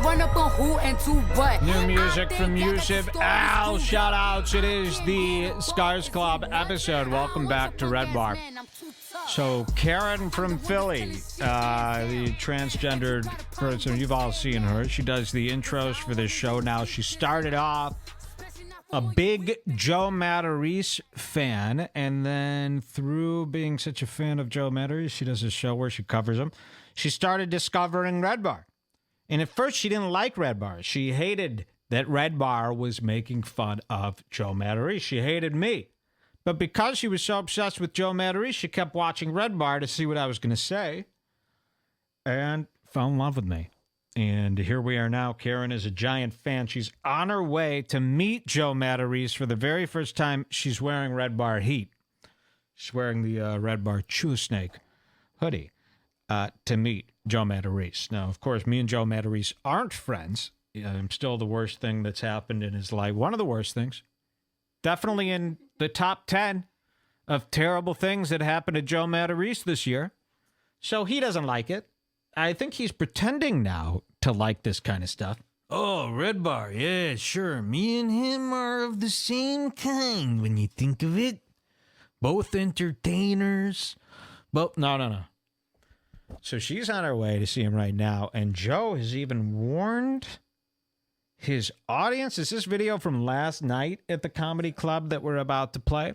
run up on who and to what. New music from Yusuf Al. Shout outs. It is the Scars Club episode. Welcome back to Red Bar. So, Karen from Philly, the transgendered person, you've all seen her. She does the intros for this show now. She started off a big Joe Matarese fan, and then through being such a fan of Joe Matarese, she does a show where she covers him. She started discovering Red Bar. And at first, she didn't like Red Bar. She hated that Red Bar was making fun of Joe Matarese. She hated me. But because she was so obsessed with Joe Matarese, she kept watching Red Bar to see what I was going to say and fell in love with me. And here we are now. Karen is a giant fan. She's on her way to meet Joe Matarese for the very first time. She's wearing Red Bar heat. She's wearing the Red Bar Chew Snake hoodie to meet Joe Matarese. Now, of course, me and Joe Matarese aren't friends. I'm still the worst thing that's happened in his life. One of the worst things. Definitely in the top 10 of terrible things that happened to Joe Matarese this year. So he doesn't like it. I think he's pretending now to like this kind of stuff. Oh, Red Bar, yeah, sure. Me and him are of the same kind when you think of it. Both entertainers. But no. So she's on her way to see him right now, and Joe has even warned his audience. Is this video from last night at the comedy club that we're about to play?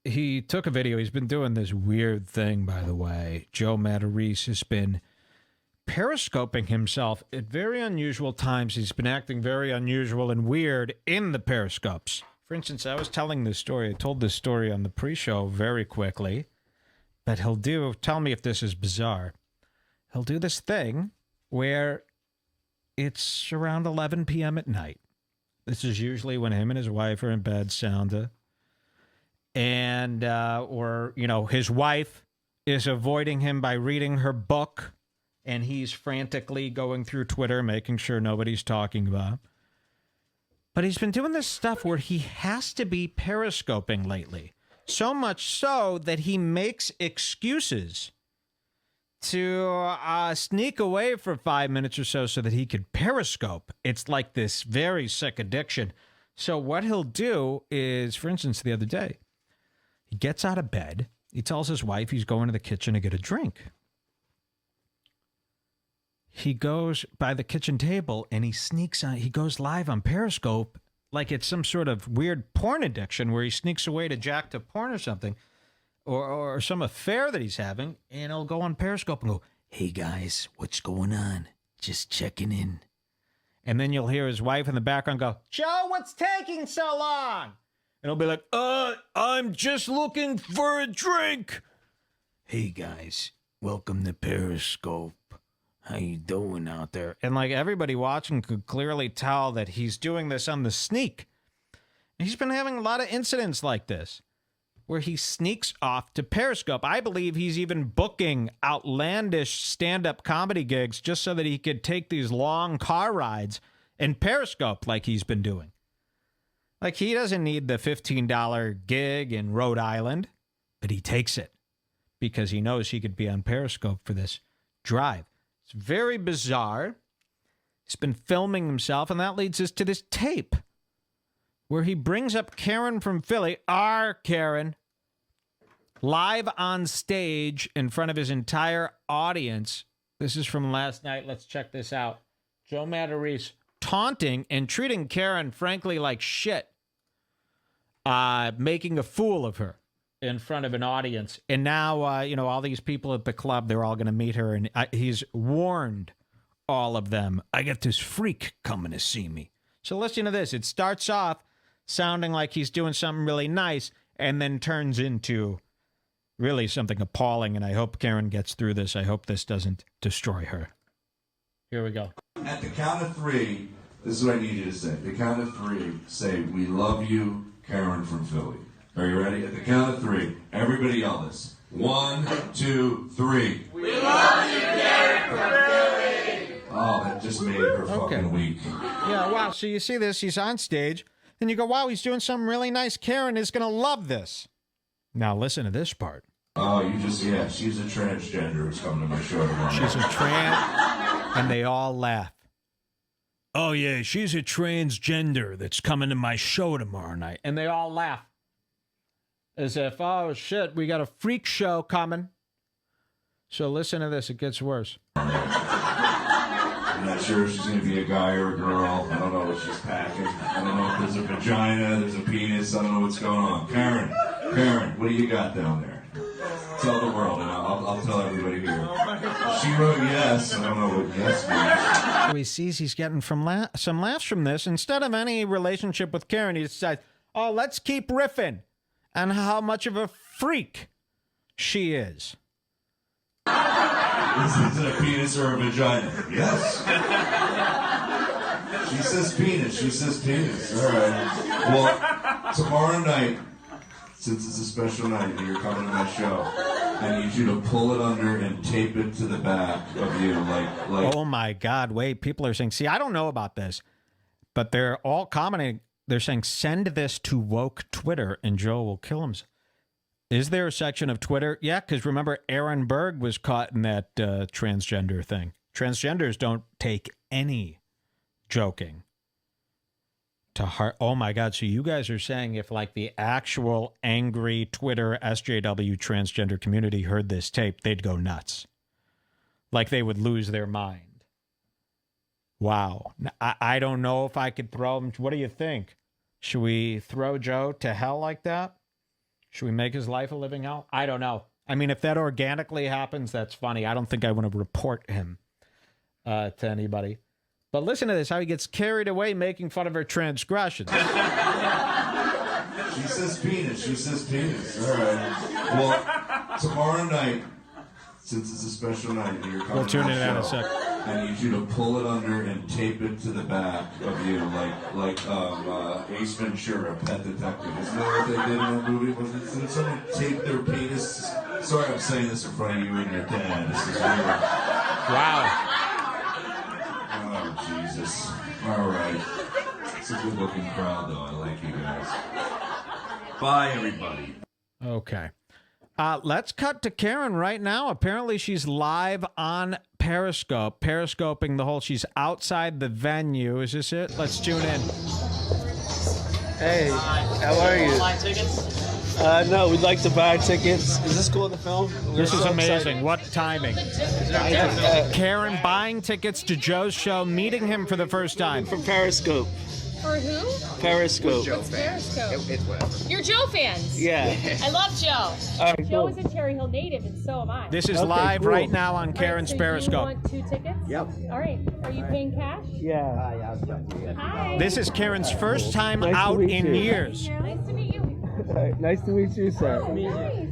He took a video. He's been doing this weird thing, by the way. Joe Matarese has been periscoping himself at very unusual times. He's been acting very unusual and weird in the periscopes. For instance, I was telling this story. I told this story on the pre-show very quickly. But tell me if this is bizarre. He'll do this thing where it's around 11 p.m. at night. This is usually when him and his wife are in bed, Sounda. And, his wife is avoiding him by reading her book, and he's frantically going through Twitter, making sure nobody's talking about him. But he's been doing this stuff where he has to be periscoping lately. So much so that he makes excuses to sneak away for 5 minutes or so that he could periscope. It's like this very sick addiction. So what he'll do is, for instance, the other day, he gets out of bed. He tells his wife he's going to the kitchen to get a drink. He goes by the kitchen table and he sneaks on. He goes live on Periscope like it's some sort of weird porn addiction where he sneaks away to jack to porn or something, or some affair that he's having, and he'll go on Periscope and go, "Hey guys, what's going on? Just checking in." And then you'll hear his wife in the background go, "Joe, what's taking so long?" And he'll be like, I'm just looking for a drink." "Hey guys, welcome to Periscope. How you doing out there?" And like everybody watching could clearly tell that he's doing this on the sneak. And he's been having a lot of incidents like this where he sneaks off to Periscope. I believe he's even booking outlandish stand-up comedy gigs just so that he could take these long car rides and Periscope like he's been doing. Like, he doesn't need the $15 gig in Rhode Island, but he takes it because he knows he could be on Periscope for this drive. It's very bizarre. He's been filming himself, and that leads us to this tape where he brings up Karen from Philly, our Karen, live on stage in front of his entire audience. This is from last night. Let's check this out. Joe Matarese taunting and treating Karen, frankly, like shit. Making a fool of her in front of an audience. And now, all these people at the club, they're all going to meet her. And he's warned all of them, "I got this freak coming to see me." So listen to this. It starts off sounding like he's doing something really nice and then turns into really something appalling. And I hope Karen gets through this. I hope this doesn't destroy her. Here we go. At the count of three, this is what I need you to say. The count of three, say, "We love you, Karen from Philly." Are you ready? At the count of three, everybody yell this. 1, 2, 3. We love you, Karen from Philly. Oh, that just made her fucking weak. Yeah, wow. So you see this, he's on stage, and you go, wow, he's doing something really nice. Karen is going to love this. Now listen to this part. Oh, yeah, she's a transgender who's coming to my show tomorrow. She's a trans, and they all laugh. Oh, yeah, she's a transgender that's coming to my show tomorrow night. And they all laugh. As if, oh, shit, we got a freak show coming. So listen to this. It gets worse. I'm not sure if she's going to be a guy or a girl. I don't know what she's packing. I don't know if there's a vagina, there's a penis. I don't know what's going on. Karen, what do you got down there? Tell the world, and I'll tell everybody here. She wrote yes. I don't know what yes means. So he sees he's getting some laughs from this. Instead of any relationship with Karen, he decides, oh, let's keep riffing on how much of a freak she is. Is it a penis or a vagina? Yes. She says penis. She says penis. All right. Well, tomorrow night, since it's a special night and you're coming to my show, I need you to pull it under and tape it to the back of you, like. Oh my God! Wait, people are saying. See, I don't know about this, but they're all commenting. They're saying send this to woke Twitter and Joe will kill himself. Is there a section of Twitter? Yeah, because remember, Aaron Berg was caught in that transgender thing. Transgenders don't take any joking to heart. Oh my God! So you guys are saying if like the actual angry Twitter SJW transgender community heard this tape, they'd go nuts. Like they would lose their mind. Wow. I don't know if I could throw him. What do you think? Should we throw Joe to hell like that? Should we make his life a living hell? I don't know. I mean, if that organically happens, that's funny. I don't think I want to report him to anybody. But listen to this, how he gets carried away making fun of her transgressions. She says penis. She says penis. All right. Well, tomorrow night, since it's a special night and you're coming we'll tune to in my in a show, sec. I need you to pull it under and tape it to the back of you, like Ace Ventura, Pet Detective. Isn't that what they did in that movie? Did someone tape their penis? Sorry, I'm saying this in front of you and your dad. This is weird. Wow. Oh, Jesus. All right. It's a good-looking crowd, though. I like you guys. Bye, everybody. Okay. Let's cut to Karen right now. Apparently she's live on Periscope, periscoping the whole. She's outside the venue. Is this it? Let's tune in. Hey, how are you? Buy tickets? No, we'd like to buy tickets. Is this cool to film? This is so amazing. excited. What timing. Karen buying tickets to Joe's show, meeting him for the first time. From Periscope. For who? Periscope. What's Periscope? It's whatever. You're Joe fans. Yeah. I love Joe. All right, Joe cool. is a Cherry Hill native, and so am I. This is Okay, live cool. right now on Right, Karen's so Periscope. You want 2 tickets? Yep. All right. Are you paying cash? Yeah. Hi. This is Karen's first time Nice to out meet in you. years. Nice to meet you. All right, nice to meet you, sir. Oh, nice.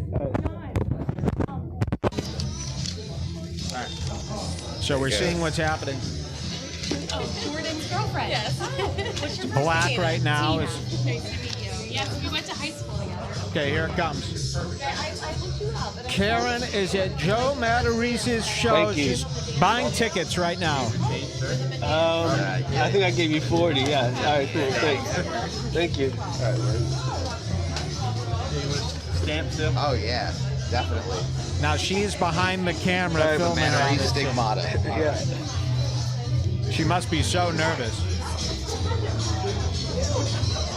So we're seeing what's happening. Oh, Jordan's girlfriend. Yes. What's your Black name? right now Tina. is. Nice to meet you. Yes, we went to high school together. Okay, here it comes. I looked you up. And Karen is at Joe Matarese's show. Thank you. She's buying tickets right now. I think I gave you 40. Yeah. All right, cool. Thanks. Thank you. All right, man. Stamp still? Oh, yeah. Definitely. Now she's behind the camera Sorry, but filming man, all I need this. stigmata. Yeah. She must be so nervous.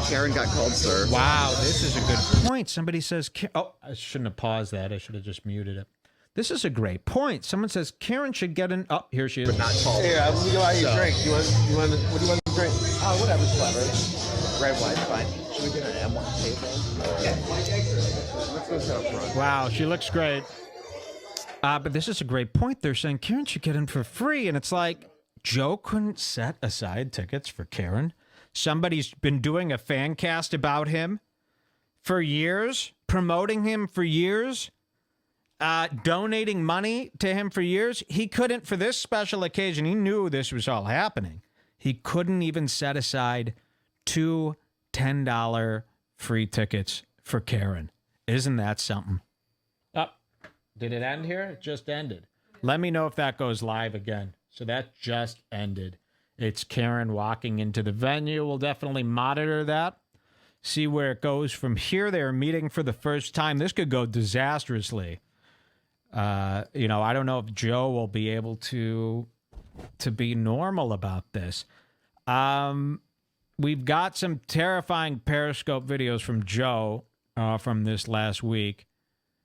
Karen got called, sir. Wow, this is a good point. Somebody says, oh, I shouldn't have paused that. I should have just muted it. This is a great point. Someone says Karen should get an. Oh, here she is. But not called. Here, I'm gonna go out your drink. You want? What do you want to drink? Oh, whatever's clever. Red wine's fine. Should we get an M1 table? Yeah. Let's go sit up front. Wow, she looks great. But this is a great point. They're saying Karen should get in for free. And it's like, Joe couldn't set aside tickets for Karen. Somebody's been doing a fan cast about him for years, promoting him for years, donating money to him for years. He couldn't, for this special occasion, he knew this was all happening. He couldn't even set aside 2 $10 free tickets for Karen. Isn't that something? Oh, did it end here? It just ended. Let me know if that goes live again. So that just ended. It's Karen walking into the venue. We'll definitely monitor that. see where it goes from here. They're meeting for the first time. This could go disastrously. I don't know if Joe will be able to be normal about this. We've got some terrifying Periscope videos from Joe from this last week.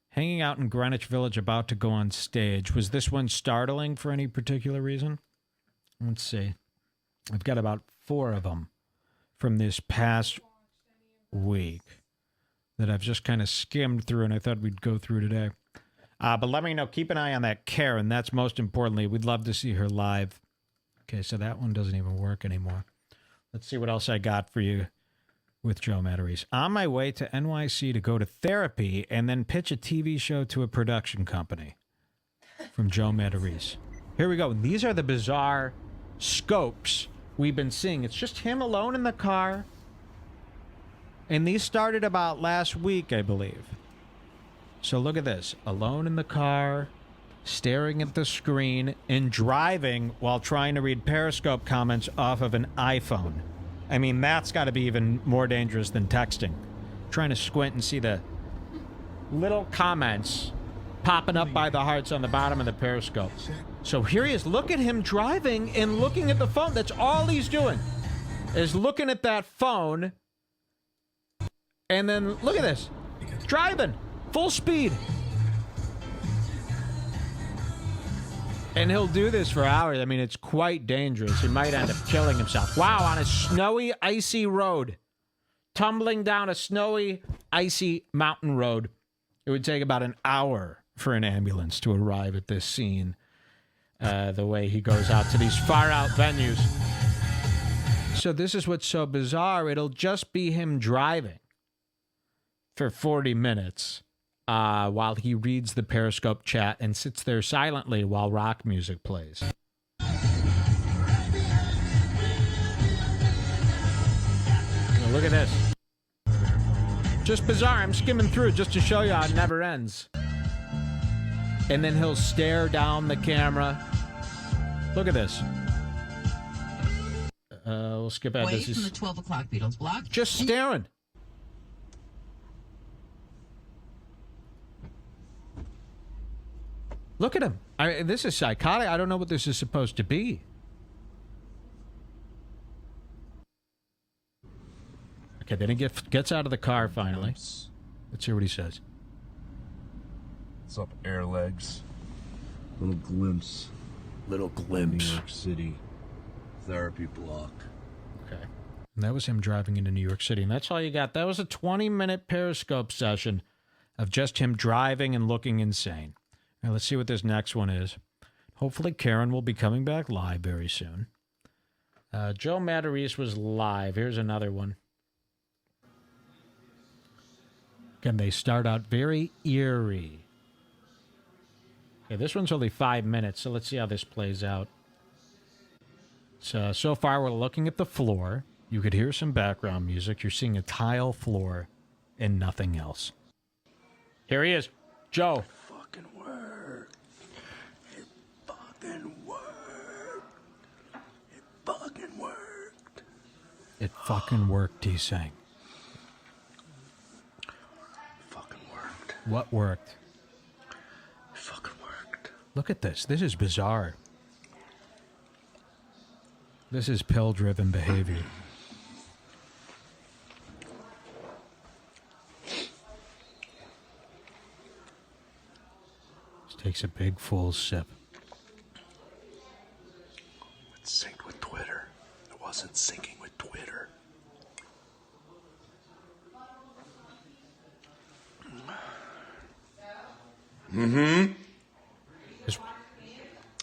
Hanging out in Greenwich Village, about to go on stage. Was this one startling for any particular reason? Let's see. I've got about 4 of them from this past week that I've just kind of skimmed through, and I thought we'd go through today. But let me know. Keep an eye on that Karen. That's most importantly. We'd love to see her live. Okay, so that one doesn't even work anymore. Let's see what else I got for you with Joe Matarese. On my way to NYC to go to therapy and then pitch a TV show to a production company. From Joe Matarese. Here we go. These are the bizarre scopes we've been seeing. It's just him alone in the car. And these started about last week, I believe. So look at this. Alone in the car, staring at the screen, and driving while trying to read Periscope comments off of an iPhone. I mean, that's got to be even more dangerous than texting. Trying to squint and see the little comments popping up by the hearts on the bottom of the Periscope. So here he is. Look at him driving and looking at the phone. That's all he's doing, is looking at that phone. And then look at this. Driving. Full speed. And he'll do this for hours. I mean, it's quite dangerous. He might end up killing himself. Wow, on a snowy, icy road. Tumbling down a snowy, icy mountain road. It would take about an hour for an ambulance to arrive at this scene. The way he goes out to these far-out venues. So this is what's so bizarre. It'll just be him driving for 40 minutes. While he reads the Periscope chat and sits there silently while rock music plays. Now look at this. Just bizarre. I'm skimming through just to show you how it never ends. And then he'll stare down the camera. Look at this. We'll skip ahead. Away from the 12 o'clock Beatles block. Just staring. Look at him. This is psychotic. I don't know what this is supposed to be. Okay, then he gets out of the car finally. Let's hear what he says. What's up, air legs? Little glimpse. Little glimpse. New York City therapy block. Okay. And that was him driving into New York City. And that's all you got. That was a 20-minute Periscope session of just him driving and looking insane. Now, let's see what this next one is. Hopefully, Karen will be coming back live very soon. Joe Matarese was live. Here's another one. Again, they start out very eerie. Okay, this one's only 5 minutes, so let's see how this plays out. So far, we're looking at the floor. You could hear some background music. You're seeing a tile floor and nothing else. Here he is. Joe. It fucking worked, he's saying. Fucking worked. What worked? It fucking worked. Look at this. This is bizarre. This is pill-driven behavior. Just takes a big full sip. It synced with Twitter. It wasn't syncing with Twitter. Mm-hmm.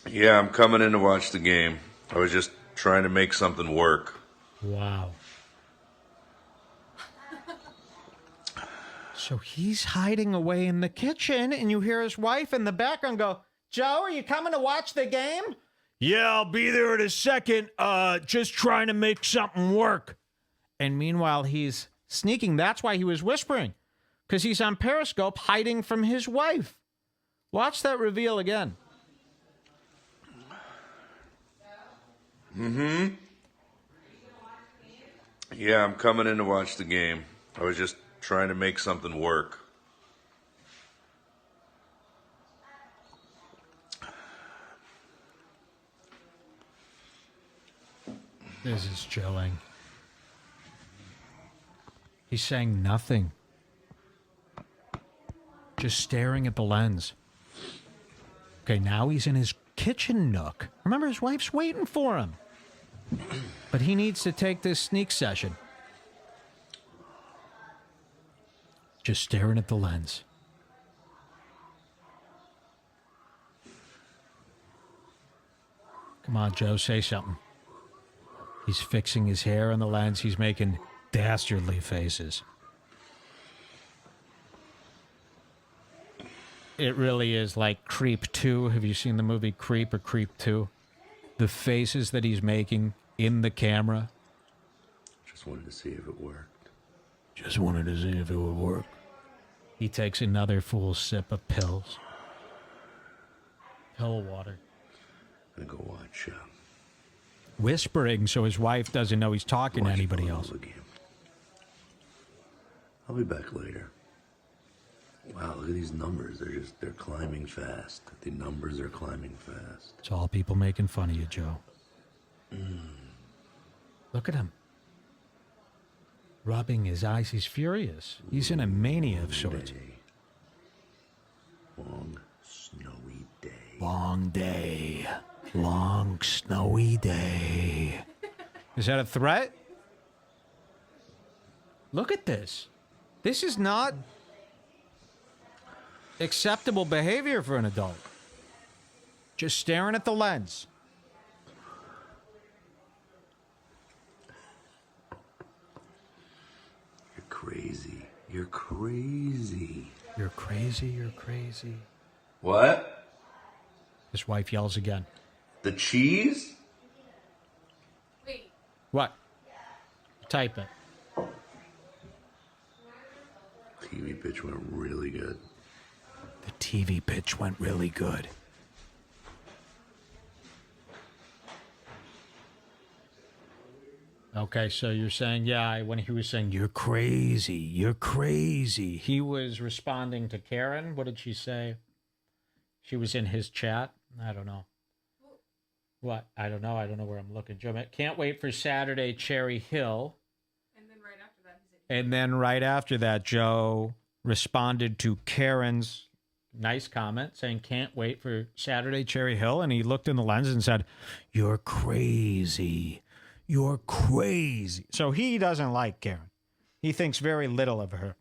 Yeah, I'm coming in to watch the game. I was just trying to make something work. Wow. So he's hiding away in the kitchen, and you hear his wife in the background go, Joe, are you coming to watch the game? Yeah, I'll be there in a second. Just trying to make something work. And meanwhile, he's sneaking. That's why he was whispering. Because he's on Periscope hiding from his wife. Watch that reveal again. Mm-hmm. Yeah, I'm coming in to watch the game. I was just trying to make something work. This is chilling. He's saying nothing. Just staring at the lens. Okay, now he's in his kitchen nook. Remember, his wife's waiting for him. But he needs to take this sneak session. Just staring at the lens. Come on, Joe, say something. He's fixing his hair on the lens. He's making dastardly faces. It really is like Creep 2. Have you seen the movie Creep or Creep 2? The faces that he's making in the camera. Just wanted to see if it worked. Just wanted to see if it would work. He takes another full sip of pills. Pill water. I'm gonna go watch. Whispering so his wife doesn't know he's talking to anybody else. Again. I'll be back later. Wow, look at these numbers. They're climbing fast. The numbers are climbing fast. It's all people making fun of you, Joe. Look at him. Rubbing his eyes. He's furious. He's in a mania of sorts. Long, snowy day. Long day. Long, snowy day. Is that a threat? Look at this. This is not acceptable behavior for an adult. Just staring at the lens. You're crazy. You're crazy. You're crazy, you're crazy. What? His wife yells again. The cheese? Wait. What? Type it. TV pitch went really good. The TV pitch went really good. Okay, so you're saying, yeah, when he was saying, you're crazy, he was responding to Karen. What did she say? She was in his chat. I don't know. What? I don't know. I don't know where I'm looking. Joe, can't wait for Saturday, Cherry Hill. And then right after that, he said. And then right after that, Joe responded to Karen's nice comment saying, can't wait for Saturday, Cherry Hill. And he looked in the lens and said, you're crazy. You're crazy. So he doesn't like Karen. He thinks very little of her.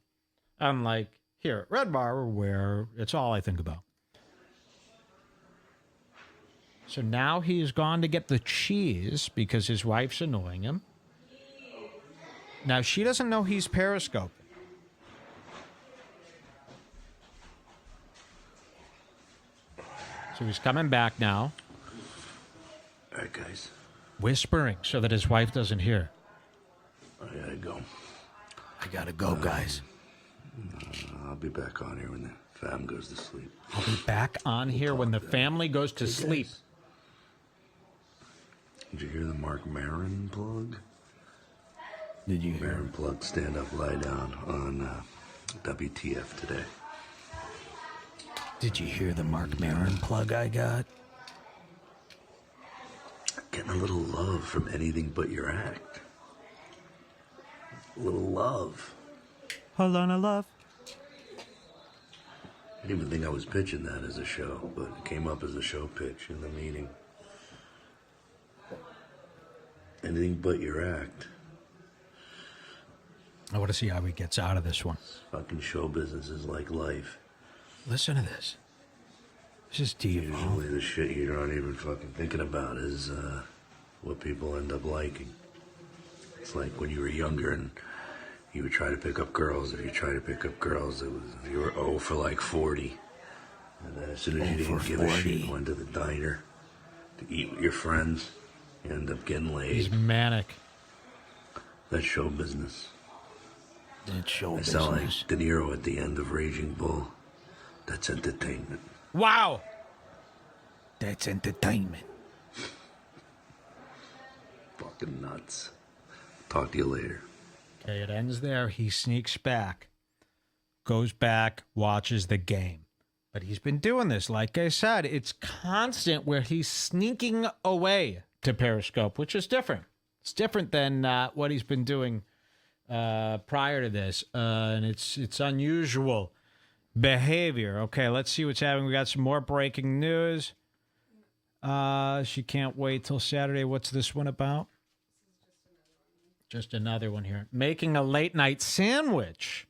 Unlike here at Red Bar, where it's all I think about. So now he's gone to get the cheese because his wife's annoying him. Now she doesn't know he's Periscope. So he's coming back now. All right, guys. Whispering so that his wife doesn't hear. I gotta go. I gotta go, guys. I'll be back on here when the fam goes to sleep. I'll be back on here when the family goes to sleep. Did you hear the Mark Maron plug? Did you hear? Maron plug Stand Up, Lie Down on WTF today. Did you hear the Mark Maron plug I got? Getting a little love from anything but your act. A little love. Alana love. I didn't even think I was pitching that as a show, but it came up as a show pitch in the meeting. Anything but your act. I want to see how he gets out of this one. Fucking show business is like life. Listen to this. This is deep. Usually the shit you're not even fucking thinking about is what people end up liking. It's like when you were younger and you would try to pick up girls. If you try to pick up girls, you were 0 for like 40. And then as soon as you didn't give a shit, you went to the diner to eat with your friends. You end up getting laid. He's manic. That's show business. It's show I business. sound like De Niro at the end of Raging Bull. That's entertainment. Wow. That's entertainment. Fucking nuts. Talk to you later. Okay, it ends there. He sneaks back, goes back, watches the game. But he's been doing this. Like I said, it's constant where he's sneaking away to Periscope, which is different. It's different than what he's been doing prior to this. And it's unusual behavior. Okay, let's see what's happening. We got some more breaking news. She can't wait till Saturday. What's this one about? Just another one here. Making a late night sandwich.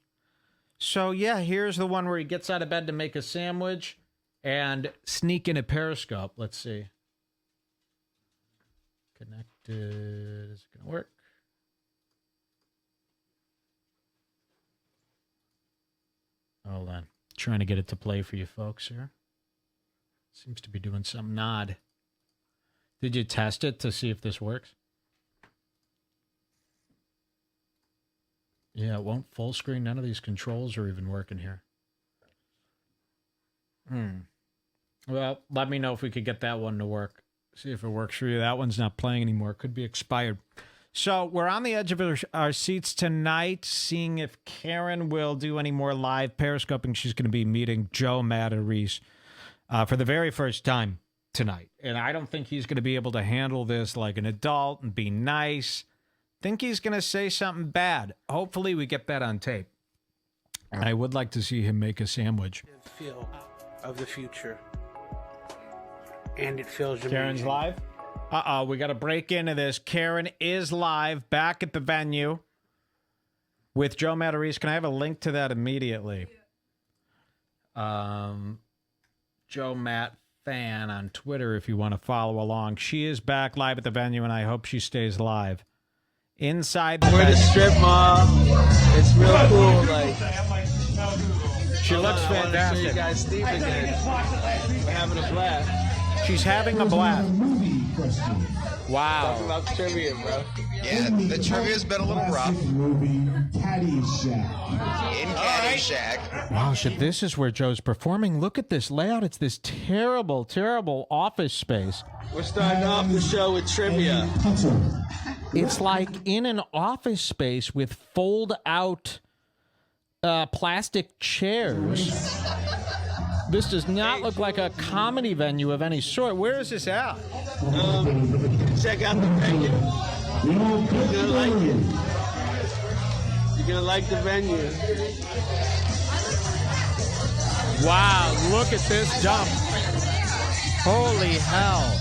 So, yeah, here's the one where he gets out of bed to make a sandwich and sneak in a Periscope. Let's see. Connected. Is it going to work? Hold on. Trying to get it to play for you folks here. Seems to be doing something odd. Did you test it to see if this works? Yeah, it won't full screen. None of these controls are even working here. Well, let me know if we could get that one to work. See if it works for you. That one's not playing anymore. Could be expired. So we're on the edge of our seats tonight, seeing if Karen will do any more live Periscoping. She's going to be meeting Joe Matarese for the very first time tonight. And I don't think he's going to be able to handle this like an adult and be nice. Think he's going to say something bad. Hopefully we get that on tape. I would like to see him make a sandwich. Feel of the future. And it feels amazing. Karen's live? Uh-oh, we got to break into this. Karen is live back at the venue with Joe Matarese. Can I have a link to that immediately? Joe Matt Fan on Twitter if you want to follow along. She is back live at the venue, and I hope she stays live. Inside the We're the strip mall. It's real cool. Like, she looks I want to show you fantastic. guys Steve again. We're having a blast. She's having a blast. Wow. Talking about trivia, bro. Yeah, the trivia's been a little rough. In Caddyshack. Wow, so this is where Joe's performing. Look at this layout. It's this terrible, terrible office space. We're starting off the show with trivia. It's like in an office space with fold-out plastic chairs. This does not look like a comedy venue of any sort. Where is this at? Check out the venue. You're gonna like it. You're gonna like the venue. Wow, look at this dump. Holy hell.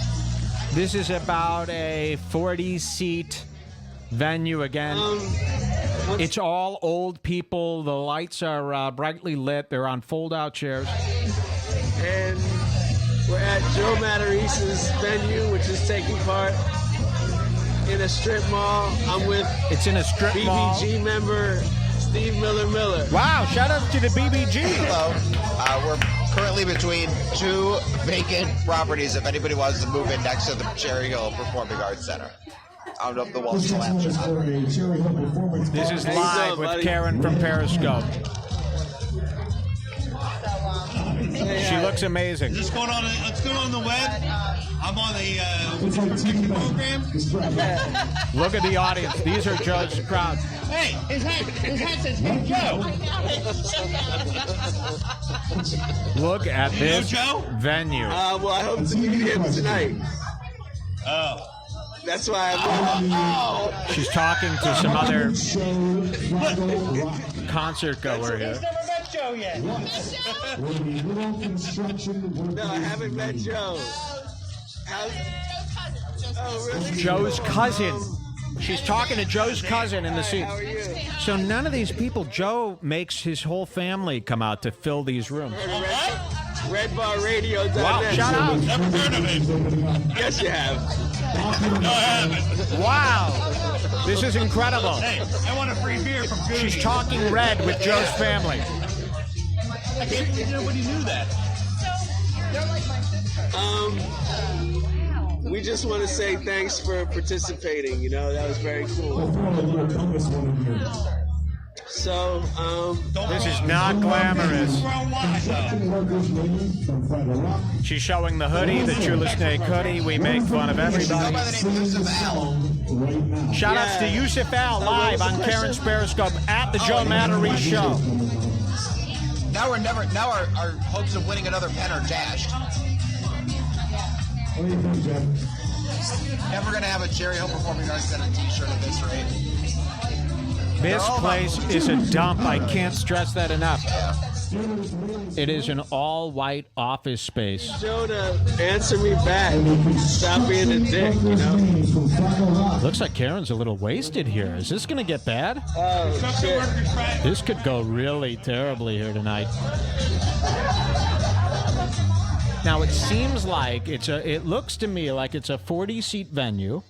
This is about a 40-seat venue again. It's all old people. The lights are brightly lit. They're on fold-out chairs. And we're at Joe Matarese's venue, which is taking part in a strip mall. I'm with It's in a strip mall. BBG member Steve Miller. Wow, shout out to the BBG. Hello. We're currently between two vacant properties if anybody wants to move in next to the Cherry Hill Performing Arts Center. I don't know if the walls still have. This is live with Karen from Periscope. She looks amazing. Is this going on? It's going on the web. I'm on the program. Look at the audience. These are Joe's crowd. Hey, his hat says "Hey Joe." Look at this venue. Well, I hope to meet him tonight. Oh. That's why She's talking to some other concert goer here. He's never met Joe yet. No, I haven't met Joe. Really? Joe's cousin. She's talking to Joe's cousin in the seat. How are you? So none of these people, Joe makes his whole family come out to fill these rooms. RedBarRadio.net. Wow, shout out. Never heard of him. Yes, you have. No, I haven't. Wow. This is incredible. Hey, I want a free beer from Goody. She's talking red with Joe's family. I can't believe nobody knew that. We just want to say thanks for participating. You know, that was very cool. So, this is not glamorous. She's showing the hoodie, the Chula Snake hoodie. We make fun of everybody. Go by the name of Al. right now. Shout-outs to Yusuf Al live on Karen's Periscope at the Joe Matarese Show. Now our hopes of winning another pen are dashed. What do you think, Jeff? Never going to have a Cherry Hill Performing Arts Center t-shirt at this rate. This place is a dump. I can't stress that enough. It is an all-white office space. Joe to answer me back. Stop being a dick, you know? Looks like Karen's a little wasted here. Is this going to get bad? Oh, shit. This could go really terribly here tonight. Now, it seems like it looks to me like it's a 40-seat venue.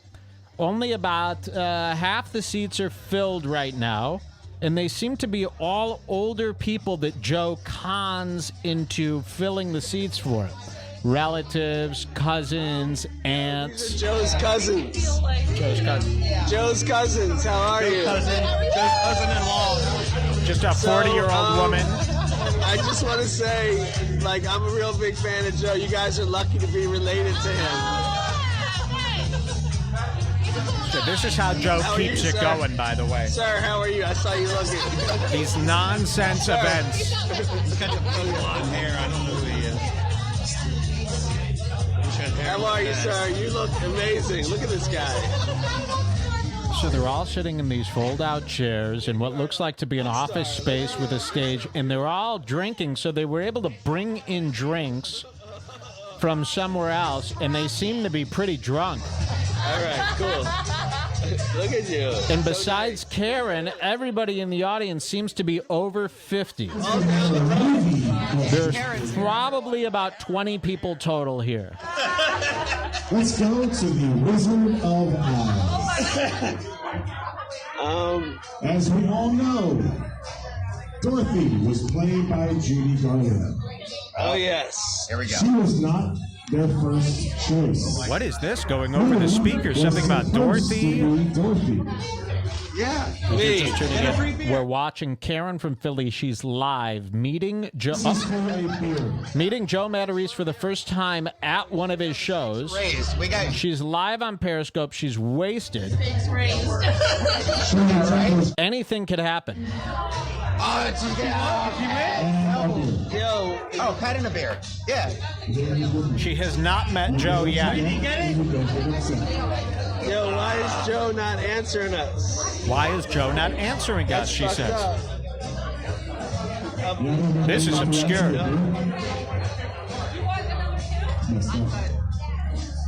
Only about half the seats are filled right now. And they seem to be all older people that Joe cons into filling the seats for him. Relatives, cousins, aunts. Joe's cousins. Joe's cousins. Joe's cousins. How are you? Joe's cousin-in-law. Just a 40-year-old woman. I just want to say, like, I'm a real big fan of Joe. You guys are lucky to be related to him. So this is how Joe keeps it going, by the way. Sir, how are you? I saw you looking. These nonsense events. He's got the blonde hair. I don't know who he is. How are you, sir? You look amazing. Look at this guy. So they're all sitting in these fold-out chairs in what looks like to be an office space with a stage, and they're all drinking, so they were able to bring in drinks from somewhere else, and they seem to be pretty drunk. All right, cool. Look at you. And besides Karen, everybody in the audience seems to be over 50. There's probably about 20 people total here. Let's go to the Wizard of Oz. As we all know, Dorothy was played by Judy Garland. Oh, yes. Here we go. She was not their first choice. What is this going over the speaker? Something about Dorothy? Yeah. We're watching Karen from Philly. She's live meeting Joe Matarese for the first time at one of his shows. She's live on Periscope. She's wasted. Anything could happen. Oh, Pat and a beer. Yeah. She has not met Joe yet. Yo, why is Joe not answering us? Why is Joe not answering us, she says. This is obscure.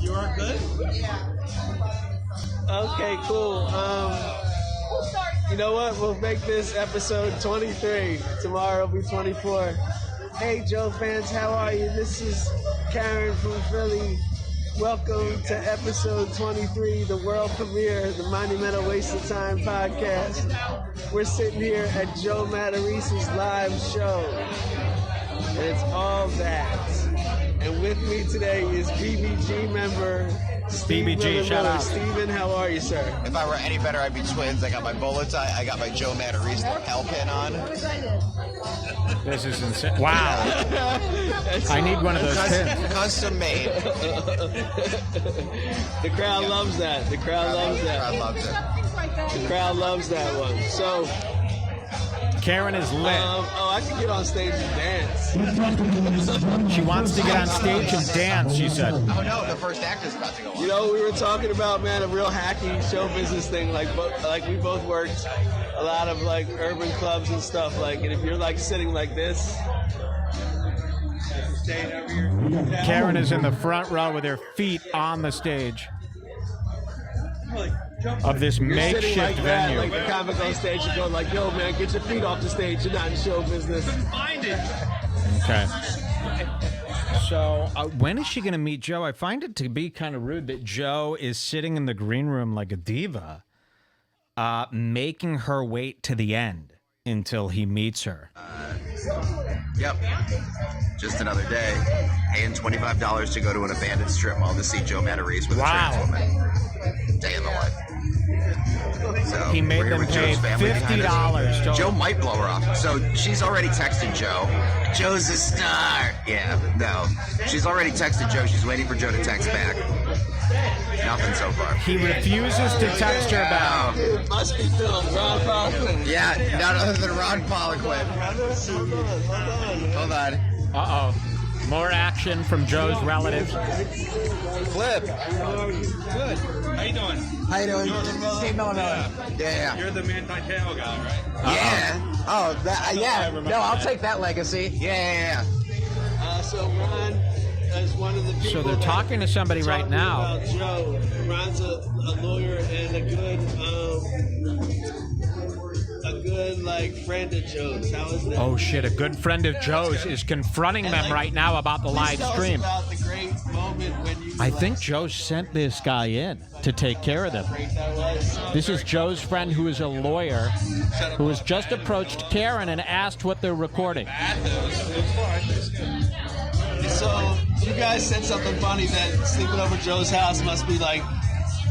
You are good? Okay, cool. You know what? We'll make this episode 23. Tomorrow will be 24. Hey, Joe fans, how are you? This is Karen from Philly. Welcome to episode 23, the world premiere, the Monumental Waste of Time podcast. We're sitting here at Joe Matarese's live show, and it's all that. And with me today is BBG member BBG, shout out. Steven, how are you, sir? If I were any better, I'd be twins. I got my bowler tie. I got my Joe Matarese lapel pin on. This is insane. Wow. I need one of those pins. Custom made. The crowd loves that. The crowd loves that. The crowd loves it. The crowd loves that one. So, Karen is lit. I can get on stage and dance. She wants to get on stage and dance, she said. Oh no, the first act is about to go on. You know, we were talking about, man, a real hacky show business thing. Like we both worked a lot of like urban clubs and stuff. Like, and if you're like sitting like this, Karen is in the front row with her feet on the stage of this makeshift like venue. That, like the comic on stage, you go like, "Yo, man, get your feet off the stage. You're not in show business." Find it. Okay. So when is she going to meet Joe? I find it to be kind of rude that Joe is sitting in the green room like a diva, making her wait to the end until he meets her. Yep. Just another day. Paying $25 to go to an abandoned strip mall to see Joe Matarese with a trans woman. Day in the life. So He made them pay $50. Joe might blow her off. So she's already texting Joe. Joe's a star. Yeah, no. She's already texted Joe. She's waiting for Joe to text back. Nothing so far. He refuses to text her back. Dude, must be filmed. Ron Poliquin. Yeah, none other than Ron Poliquin. Hold on. Uh-oh. More action from Joe's relatives. Flip. Good. How you doing? How you doing? Steve Illinois. Yeah. You're the Manti Te'o guy, right? Yeah. Oh, yeah. No, I'll take that legacy. Yeah. So Ron is one of the people. So they're talking to somebody right now. About Joe. Ron's a lawyer and a good like friend of Joe's. How is that? Oh shit! A good friend of Joe's is confronting them right now about the live stream. About the great moment when you. I think Joe sent this guy in to take care of them. This is Joe's friend who is a lawyer who has just approached Karen and asked what they're recording. So you guys said something funny that sleeping over Joe's house must be like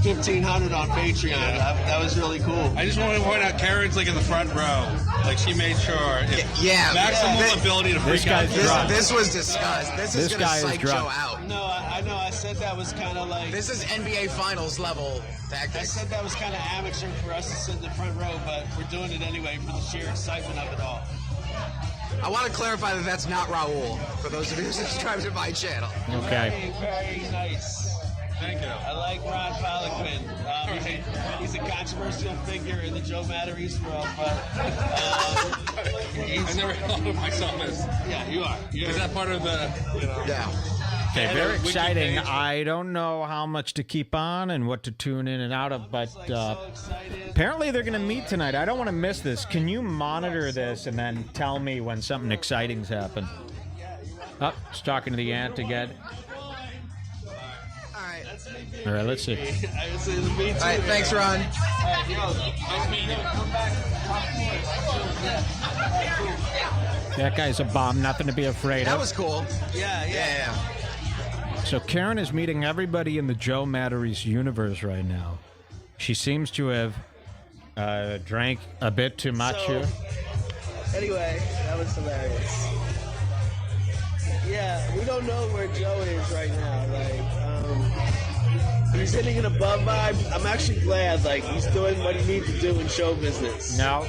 $1,500 on Patreon. That was really cool. I just want to point out Karen's like in the front row. Like she made sure. Maximum ability to freak out. This was discussed. This is going to psych Joe out. No, I know. I said that was kind of like. This is NBA Finals level tactics. I said that was kind of amateur for us to sit in the front row, but we're doing it anyway for the sheer excitement of it all. I want to clarify that that's not Raul, for those of you who subscribe to my channel. Okay. Very nice. Thank you. I like Ron Poliquin. He's a controversial figure in the Joe Matarese world, but I never thought of myself as. Yeah, you are. Is that part of the? Yeah. Okay, very exciting. I don't know how much to keep on and what to tune in and out of, but apparently they're going to meet tonight. I don't want to miss this. Can you monitor this and then tell me when something exciting's happened? Oh, it's talking to the ant again. All right, let's see. All right, thanks, Ron. That guy's a bomb, nothing to be afraid of. That was cool. Yeah. So Karen is meeting everybody in the Joe Matarese universe right now. She seems to have drank a bit too much here. Anyway, that was hilarious. Yeah, we don't know where Joe is right now. He's hitting an above vibe. I'm actually glad. He's doing what he needs to do in show business. No.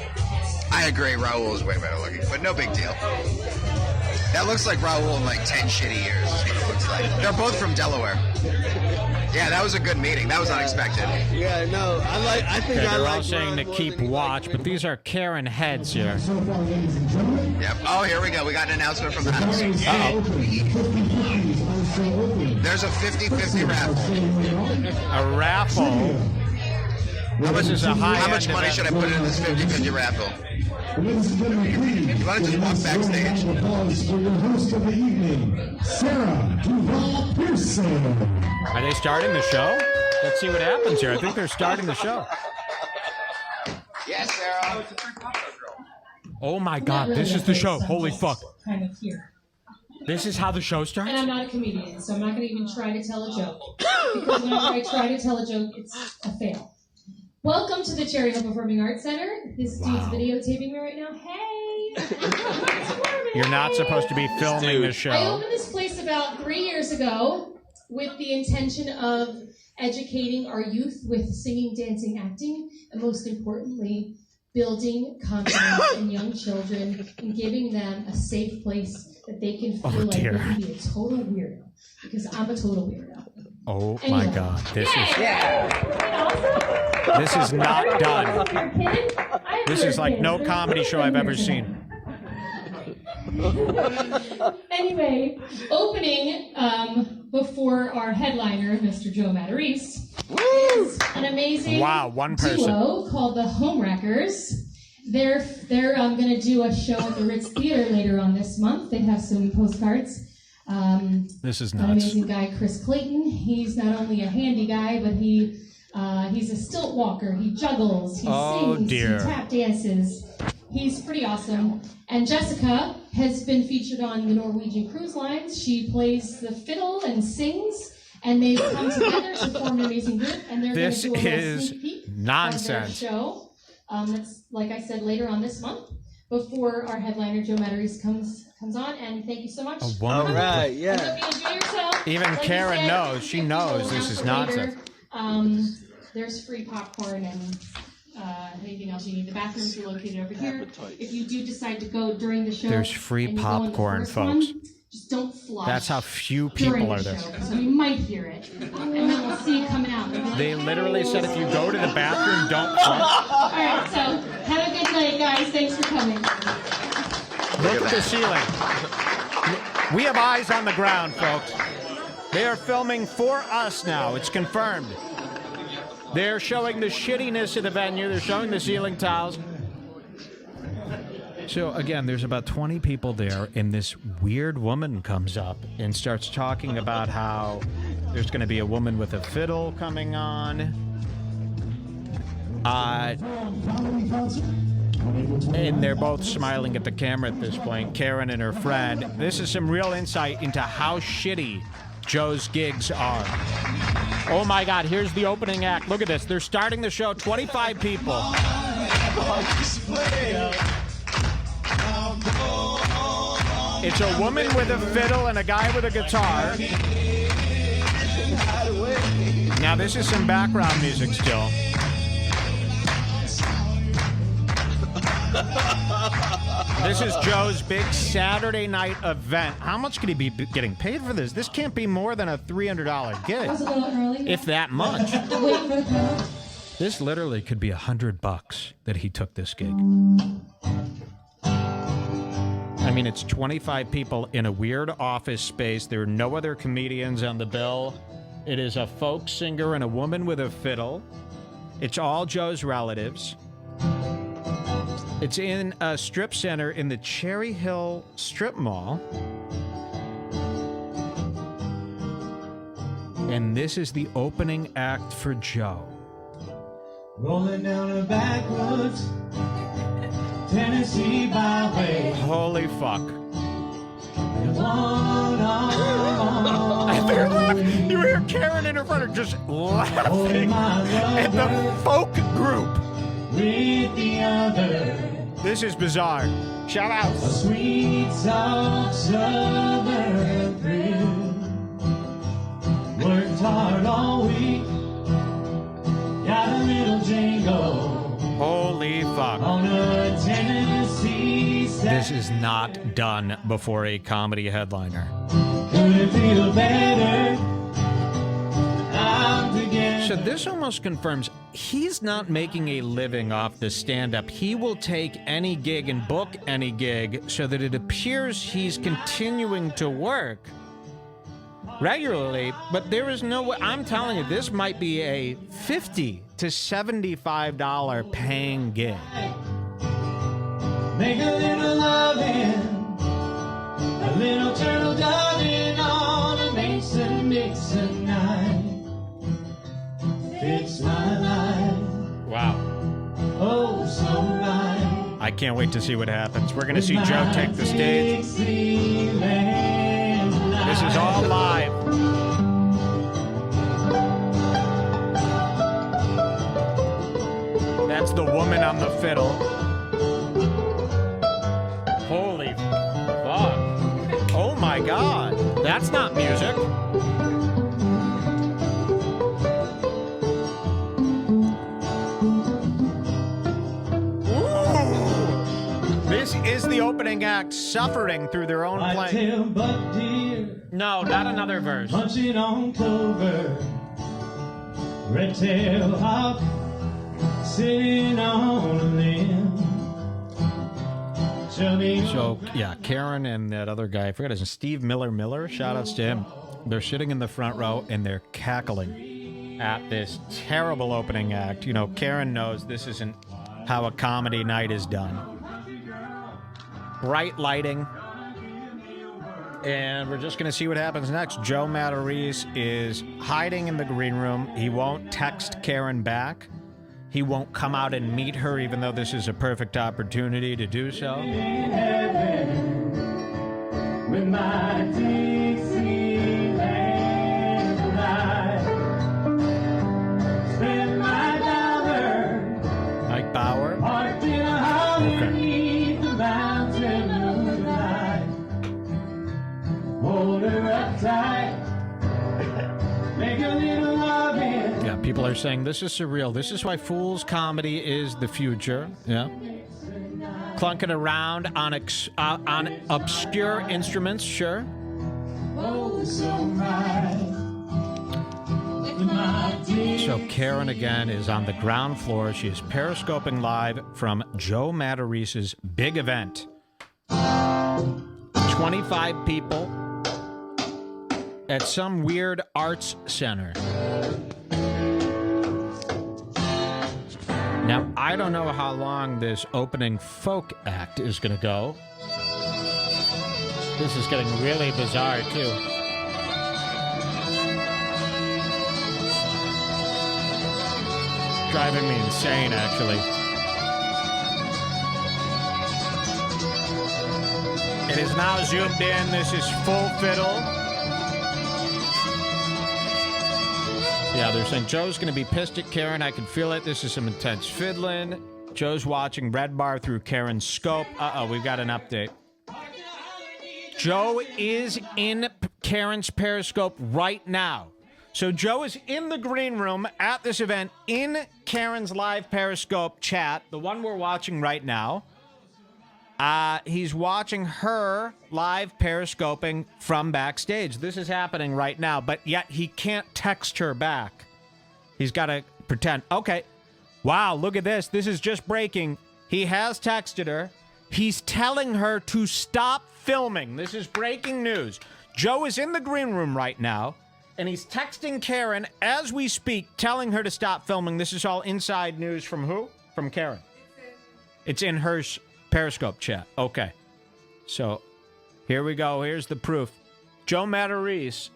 I agree. Raul is way better looking, but no big deal. That looks like Raul in 10 shitty years. Is what it looks like. They're both from Delaware. Yeah, that was a good meeting. That was unexpected. Yeah, no, I think they're all saying to keep watch, but these are Karen heads here. Yep. Oh, here we go. We got an announcement from the house. Uh-oh. There's a 50-50 raffle. A raffle? How much money should I put in this 50-50 raffle? You want to just walk backstage? For your host of the evening, Sarah Duval Pearson. Are they starting the show? Let's see what happens here. I think they're starting the show. Yes, Sarah. Oh my God, this is the show. Holy fuck. Kind of here. This is how the show starts? And I'm not a comedian, so I'm not going to even try to tell a joke. Because whenever I try to tell a joke, it's a fail. Welcome to the Cherry Hill Performing Arts Center. This dude's videotaping me right now. Hey! You're not supposed to be filming the show. I opened this place about 3 years ago with the intention of educating our youth with singing, dancing, acting, and most importantly, building confidence in young children and giving them a safe place that they can feel like they can be a total weirdo. Because I'm a total weirdo. Oh my God, this is not done. This is like no comedy show I've ever seen. Anyway, opening before our headliner, Mr. Joe Matarese, is an amazing duo called the Homewreckers. They're going to do a show at the Ritz Theater later on this month. They have some postcards. This is An nuts. amazing guy, Chris Clayton. He's not only a handy guy, but he's a stilt walker. He juggles. He sings. He tap dances. He's pretty awesome. And Jessica has been featured on the Norwegian Cruise Lines. She plays the fiddle and sings. And they've come together to form an amazing group. And they're going to do a little sneak peek nonsense. of their show. That's, like I said, later on this month, before our headliner Joe Matarese comes comes on, and thank you so much. A woman. All right, I hope you enjoy yourself. Even Like Karen you said, knows. She knows this is nonsense. There's free popcorn and anything else you need. The bathrooms are located over here. If you do decide to go during the show, There's free and you go in the popcorn, first folks. one, just don't flush. That's how few during people the are there. show, so you might hear it, and then we'll see you coming out. We'll be like, They literally said if you go to the bathroom, don't flush. all right, so have a good night, guys. Thanks for coming. Look at the ceiling. We have eyes on the ground, folks. They are filming for us now. It's confirmed. They're showing the shittiness of the venue. They're showing the ceiling tiles. So, again, there's about 20 people there, and this weird woman comes up and starts talking about how there's going to be a woman with a fiddle coming on. And they're both smiling at the camera at this point, Karen and her friend. This is some real insight into how shitty Joe's gigs are. Oh my God, here's the opening act. Look at this. They're starting the show, 25 people. It's a woman with a fiddle and a guy with a guitar. Now this is some background music still. This is Joe's big Saturday night event. How much could he be getting paid for this? This can't be more than a $300 gig. That was a little early. If that much. Wait for the crowd. This literally could be $100 that he took this gig. I mean, it's 25 people in a weird office space. There are no other comedians on the bill. It is a folk singer and a woman with a fiddle. It's all Joe's relatives. It's in a strip center in the Cherry Hill Strip Mall. And this is the opening act for Joe. Rolling down the backwoods, Tennessee byway. Holy fuck. You hear Karen and her friend are just laughing at the folk group. With the other. This is bizarre. Shout out. A sweet, soft southern thrill. Worked hard all week. Got a little jingle. Holy fuck. On a Tennessee This is not done before a comedy headliner. Couldn't feel better. I'm together. So this almost confirms he's not making a living off the stand-up. He will take any gig and book any gig so that it appears he's continuing to work regularly, but there is no way. I'm telling you, this might be a $50 to $75 paying gig. Make a little loving, a little turtle doving on a Mason night. Fix my life. Wow. Oh, so right. I can't wait to see what happens. We're going to see Joe take the stage. This is all live. That's the woman on the fiddle. Holy fuck. Oh my God. That's not music. This is the opening act suffering through their own playing. No, not another verse. Munching on clover, red tail hawk, sitting on a limb. So, yeah, Karen and that other guy, I forgot his name, Steve Miller, shout outs to him. They're sitting in the front row and they're cackling at this terrible opening act. You know, Karen knows this isn't how a comedy night is done. Bright lighting. And we're just going to see what happens next. Joe Matarese is hiding in the green room. He won't text Karen back. He won't come out and meet her, even though this is a perfect opportunity to do so. With my Dixieland life, spend my dollar. Mike Bauer. Parked in a house beneath the mountain moonlight. Yeah, people are saying this is surreal. This is why Fool's comedy is the future. Yeah. Clunking around on obscure instruments, sure. So Karen again is on the ground floor. She is periscoping live from Joe Matarese's big event. 25 people at some weird arts center. Now, I don't know how long this opening folk act is going to go. This is getting really bizarre, too. Driving me insane, actually. It is now zoomed in. This is full fiddle. Yeah, they're saying Joe's going to be pissed at Karen. I can feel it. This is some intense fiddling. Joe's watching Red Bar through Karen's scope. Uh-oh, we've got an update. Joe is in Karen's Periscope right now. So Joe is in the green room at this event in Karen's live Periscope chat, the one we're watching right now. He's watching her live periscoping from backstage. This is happening right now, but yet he can't text her back. He's got to pretend. Okay. Wow, look at this. This is just breaking. He has texted her. He's telling her to stop filming. This is breaking news. Joe is in the green room right now, and he's texting Karen as we speak, telling her to stop filming. This is all inside news from who? From Karen. It's in her Periscope chat. Okay. So, here we go. Here's the proof. Joe Matarese,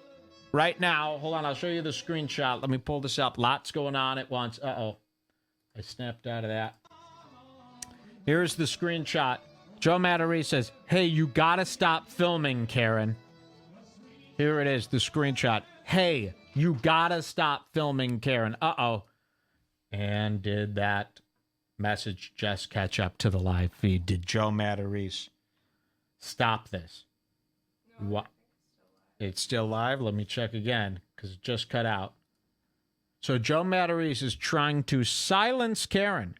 right now. Hold on, I'll show you the screenshot. Let me pull this up. Lots going on at once. Uh-oh. I snapped out of that. Here's the screenshot. Joe Matarese says, hey, you gotta stop filming, Karen. Here it is, the screenshot. Hey, you gotta stop filming, Karen. Uh-oh. And did that message just catch up to the live feed? Did Joe Matarese stop this? What? It's still live? Let me check again, because it just cut out. So Joe Matarese is trying to silence Karen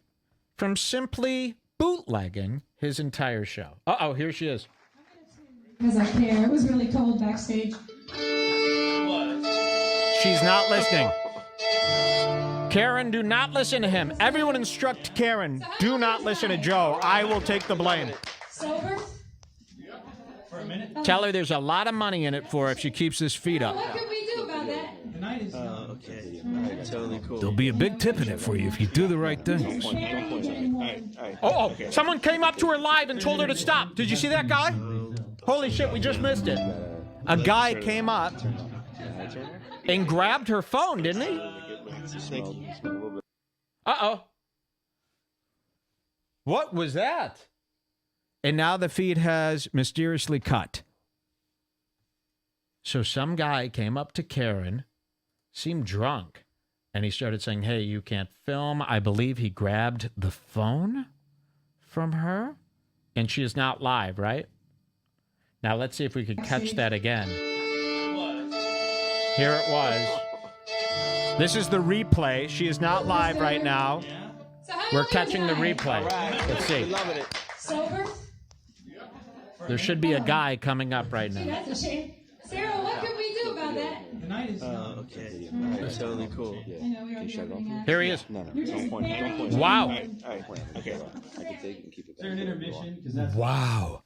from simply bootlegging his entire show. Uh-oh, here she is. Because I care. It was really cold backstage. She's not listening. Karen, do not listen to him. Everyone instruct Karen, do not listen to Joe. I will take the blame. Sober? For a minute? Tell her there's a lot of money in it for her if she keeps this feed up. What can we do about that? The night is young. Okay. Totally cool. There'll be a big tip in it for you if you do the right thing. Oh, someone came up to her live and told her to stop. Did you see that guy? Holy shit, we just missed it. A guy came up and grabbed her phone, didn't he? Uh-oh. What was that? And now the feed has mysteriously cut. So some guy came up to Karen, seemed drunk, and he started saying, hey, you can't film. I believe he grabbed the phone from her, and she is not live, right? Now let's see if we could catch that again. Here it was. This is the replay. She is not live right now. We're catching the replay. Let's see. Sober? There should be a guy coming up right now. That's a shame. Sarah, what can we do about that? The night is young. Okay. Totally cool. I know we already opening up. Here he is. Don't point. Wow. Is there an intermission? Wow.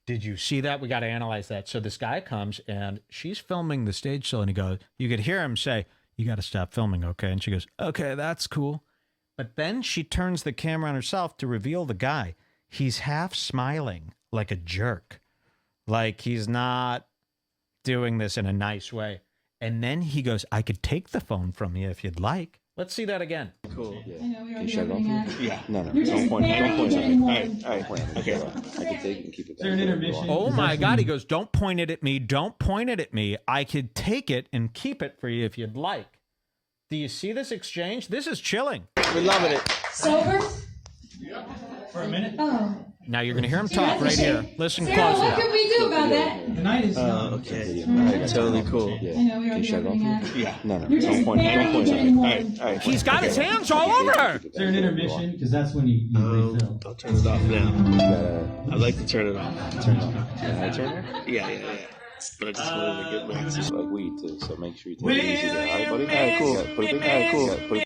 Did you see that? We got to analyze that. So this guy comes and she's filming the stage show and he goes, you could hear him say, you got to stop filming, okay? And she goes, okay, that's cool. But then she turns the camera on herself to reveal the guy. He's half smiling like a jerk. Like he's not doing this in a nice way. And then he goes, I could take the phone from you if you'd like. Let's see that again. Cool. I know we already opening up. Yeah. Is there an intermission? Oh my God. He goes, don't point it at me. Don't point it at me. I could take it and keep it for you if you'd like. Do you see this exchange? This is chilling. We're loving it. Sober? For a minute? Oh. Now you're going to hear him talk right here. Listen Sarah, closely. what can we do about that? The night is okay. Totally cool. I know we already opening it. Yeah. No. You're just barely getting one. All right. He's got his hands all over her. Is there an intermission? Because that's when you refill. I'll turn it off now. I'd like to turn it off. Turn it off. Can I turn it? Yeah. But I just wanted to get my... It's like weed, too, so make sure you take it easy there. All right, buddy? All right, cool. Put it in. All right, cool.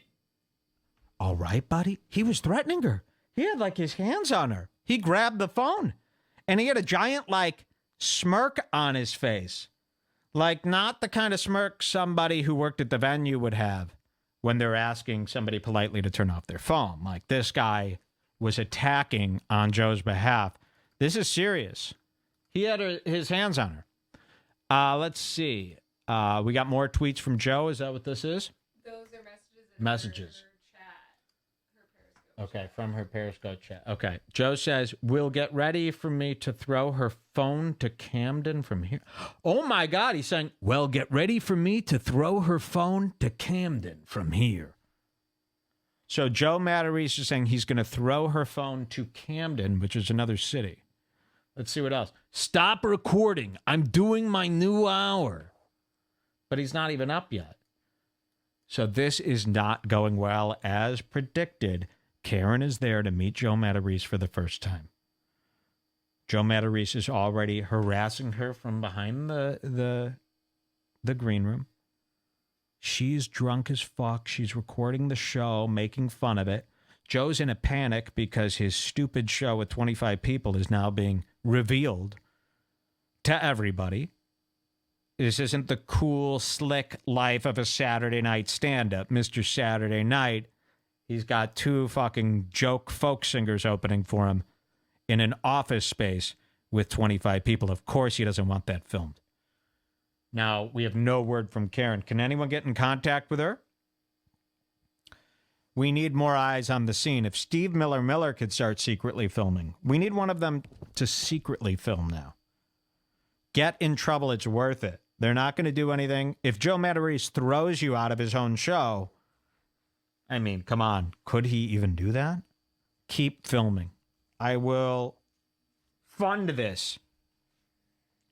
All right, buddy. He was threatening her. He had, like, his hands on her. He grabbed the phone. And he had a giant, like, smirk on his face. Like, not the kind of smirk somebody who worked at the venue would have when they're asking somebody politely to turn off their phone. Like, this guy was attacking on Joe's behalf. This is serious. He had his hands on her. Let's see. We got more tweets from Joe. Is that what this is? Those are messages. Messages. Her chat. Her Periscope. Okay, from her Periscope chat. Okay. Joe says, "We'll get ready for me to throw her phone to Camden from here." Oh, my God. He's saying, "Well, get ready for me to throw her phone to Camden from here." So Joe Matarese is saying he's going to throw her phone to Camden, which is another city. Let's see what else. "Stop recording. I'm doing my new hour." But he's not even up yet. So this is not going well. As predicted, Karen is there to meet Joe Matarese for the first time. Joe Matarese is already harassing her from behind the green room. She's drunk as fuck. She's recording the show, making fun of it. Joe's in a panic because his stupid show with 25 people is now being revealed to everybody. This isn't the cool, slick life of a Saturday night stand-up. Mr. Saturday Night, he's got 2 fucking joke folk singers opening for him in an office space with 25 people. Of course he doesn't want that filmed. Now, we have no word from Karen. Can anyone get in contact with her? We need more eyes on the scene. If Steve Miller could start secretly filming, we need one of them to secretly film now. Get in trouble. It's worth it. They're not going to do anything. If Joe Matarese throws you out of his own show, I mean, come on. Could he even do that? Keep filming. I will fund this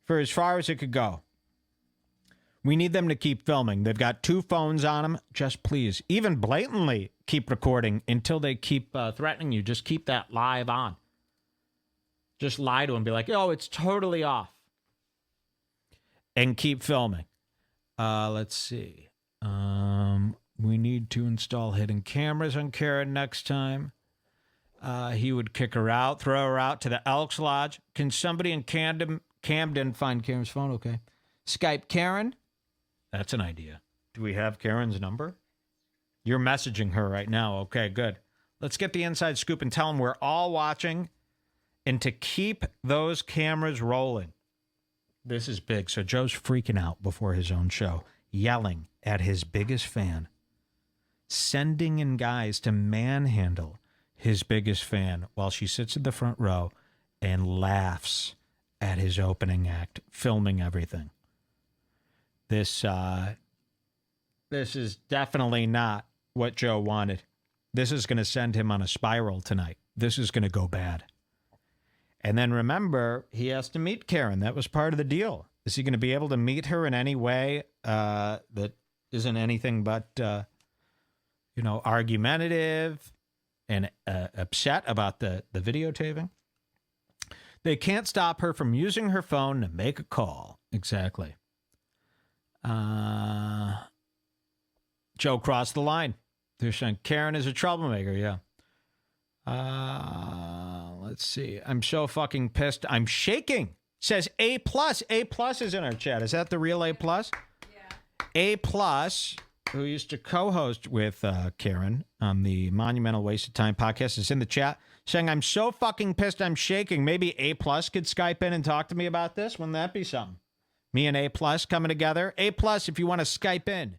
for as far as it could go. We need them to keep filming. They've got 2 phones on them. Just please, even blatantly keep recording until they keep threatening you. Just keep that live on. Just lie to them. Be like, "Oh, it's totally off." And keep filming. Let's see. We need to install hidden cameras on Karen next time. He would kick her out, throw her out to the Elks Lodge. Can somebody in Camden find Karen's phone? Okay. Skype Karen. That's an idea. Do we have Karen's number? You're messaging her right now. Okay, good. Let's get the inside scoop and tell them we're all watching and to keep those cameras rolling. This is big. So Joe's freaking out before his own show, yelling at his biggest fan, sending in guys to manhandle his biggest fan while she sits in the front row and laughs at his opening act, filming everything. This is definitely not what Joe wanted. This is going to send him on a spiral tonight. This is going to go bad. And then remember, he has to meet Karen. That was part of the deal. Is he going to be able to meet her in any way that isn't anything but, argumentative and upset about the videotaping? They can't stop her from using her phone to make a call. Exactly. Joe crossed the line. They're saying Karen is a troublemaker. Yeah. Let's see. I'm so fucking pissed. I'm shaking. Says A+. A+ is in our chat. Is that the real A+? Yeah. A+, who used to co-host with Karen on the Monumental Waste of Time podcast, is in the chat saying, "I'm so fucking pissed. I'm shaking. Maybe A+ could Skype in and talk to me about this. Wouldn't that be something? Me and A+ coming together. A+, if you want to Skype in."